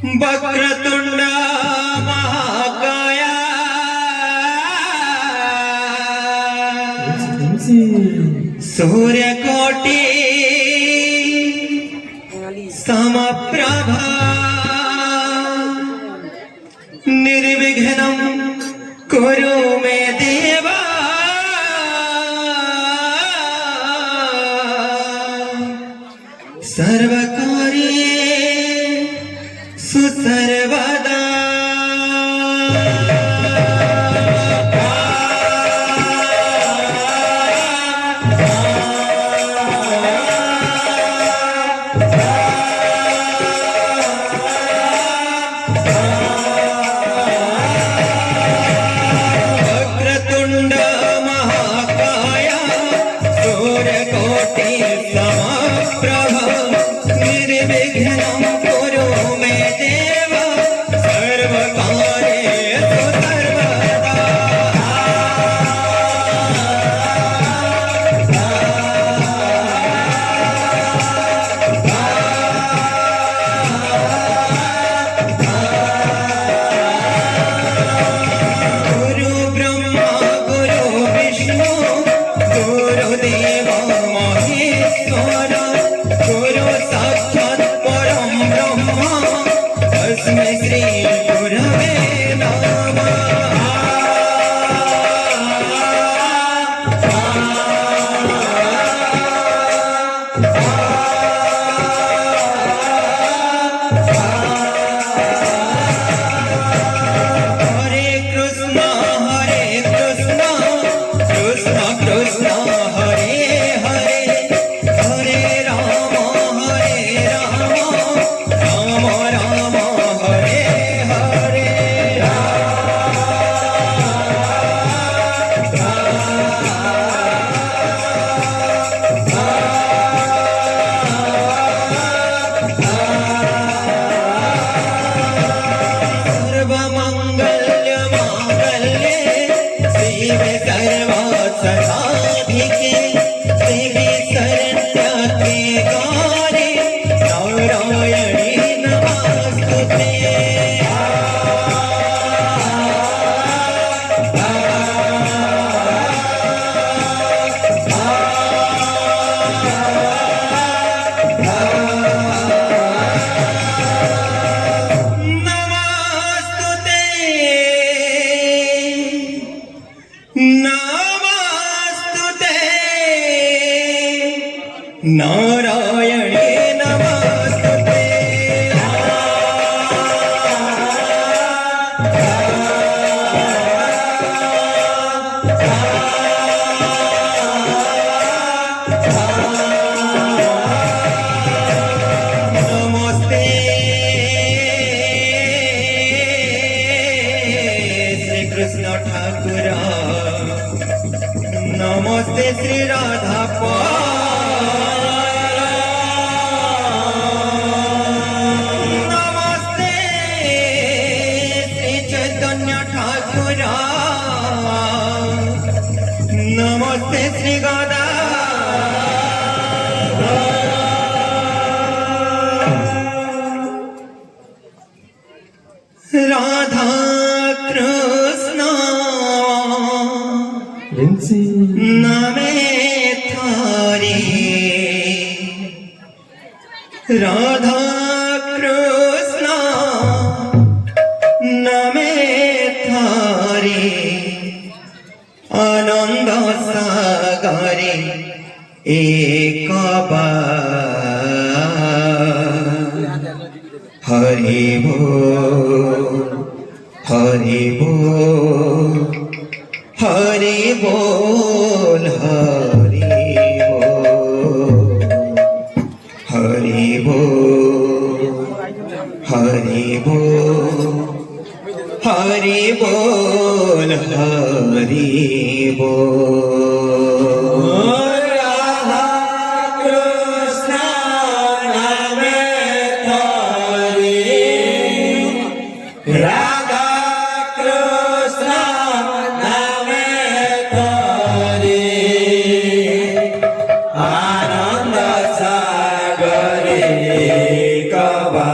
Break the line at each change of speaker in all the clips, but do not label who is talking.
वक्रतुंड महाकाय सूर्यकोटि समप्रभा निर्विघ्नं कुरु मे देव सर्वकार्येषु सर्वदा। वक्रतुंड महाकाय सूर्यकोटि समप्रभा निर्विघ्नं कुरु मे देव सर्वकार्येषु सर्वदा। गुरु ब्रह्मा गुरु विष्णु गुरुदेव महेश्वर गुरु साक्षात् परं ब्रह्म तस्मै श्री गुरवे नमः। हरे कृष्ण कृष्ण कृष्ण हरे हरे हरे राम राम राम हरे हरे। सर्वमंगल मांगल्ये शिवे सर्वार्थसाधिके देवी शरण्ये गौरी नारायणी नमोस्तुते। नमोस्तुते नमोस्तुते नारायणे नमोस्तुते। नमस्ते श्री कृष्ण ठाकुर नमस्ते श्री राधा नमस्ते श्री चैतन्य ठाकुर नमस्ते श्री गदा राधा कृष्ण नमे थारे राधा कृष्ण नमे थारे आनंद सागरे एक हरि बोल हरि बोल हरि बोल हरि बोल हरि बोल हरि बोल हरि बोल। राधा कृष्ण नमे थारे राधा कृष्ण नमे थारे आनंद सागरे कबा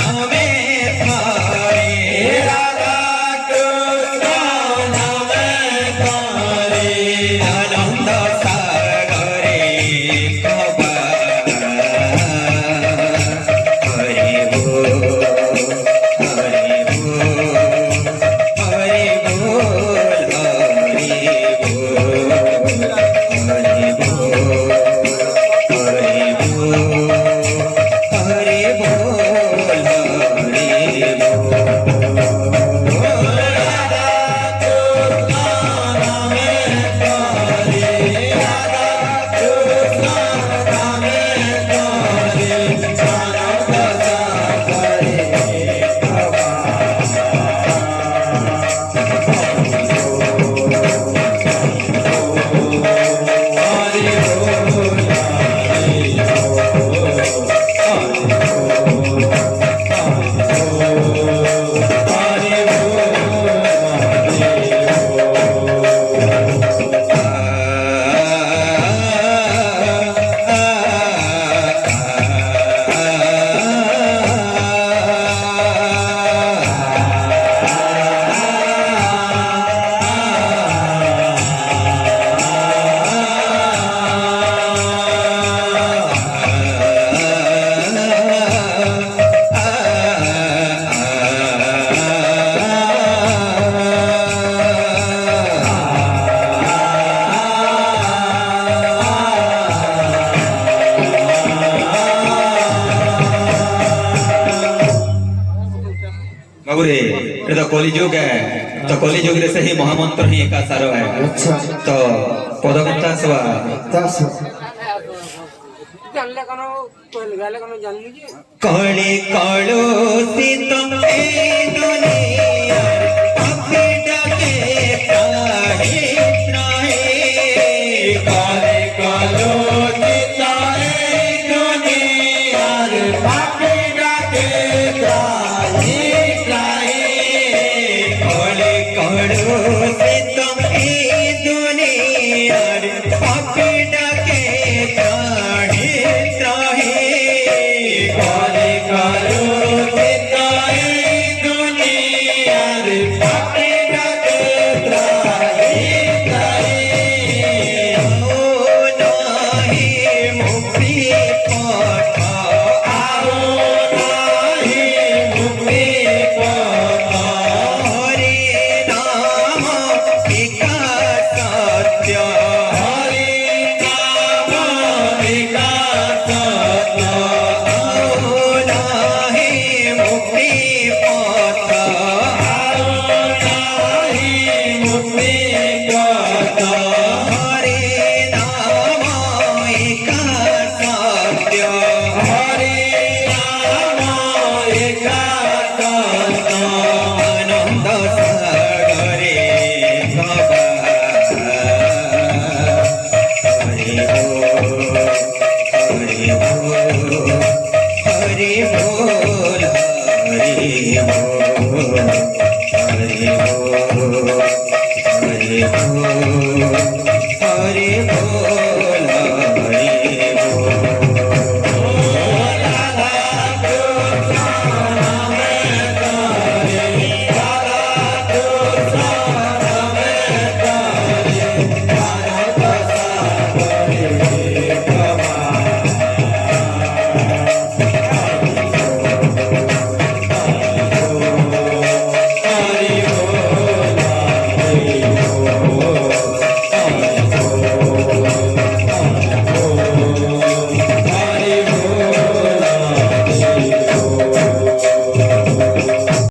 नामे थारे राधा कृष्ण नामे थारे आनंद सागरे कबा हरि बोल हरि बोल हरि बोल हरि बोल हरि बोल हरि बोल हरि बोल हरि बोल राधा कृष्ण नामे तारे राधा कृष्ण नामे तारे आनंद सागरे कबा बाबू रे ये तो कलिजुग है तो कलिजुग रे से ही महामंत्र ही एका सारो है
अच्छा
तो पदकंता सवा
दास
जानले कोनो पहले गाले कोनो जान लीजिए
कळे कळो सीतम ए दुनिया अपने डके काहे त्राहे कळे कळो सीतम ए दुनिया अपने डके काहे त्राहे कळे कळो सीतम ए दुनिया अपने डके काहे त्राहे काले कालो तेताए दुनिया रे पापे डाके त्राहे त्राहे ओ नाही मुक्ति पाता आओ नाही मुक्ति पाता हरि नाम एका सत्य हरि नाम एका सत्य नाही मुक्ति पाता नाही मुक्ति पाता हरे नाम एका सत्य हरे नाम एका सत्य आनंद सागरे कबा हरि बोल हरि बोल हरि बोल हरि बोल हरि बोल हरि बोल हरि बोल हरि बोल राधा कृष्ण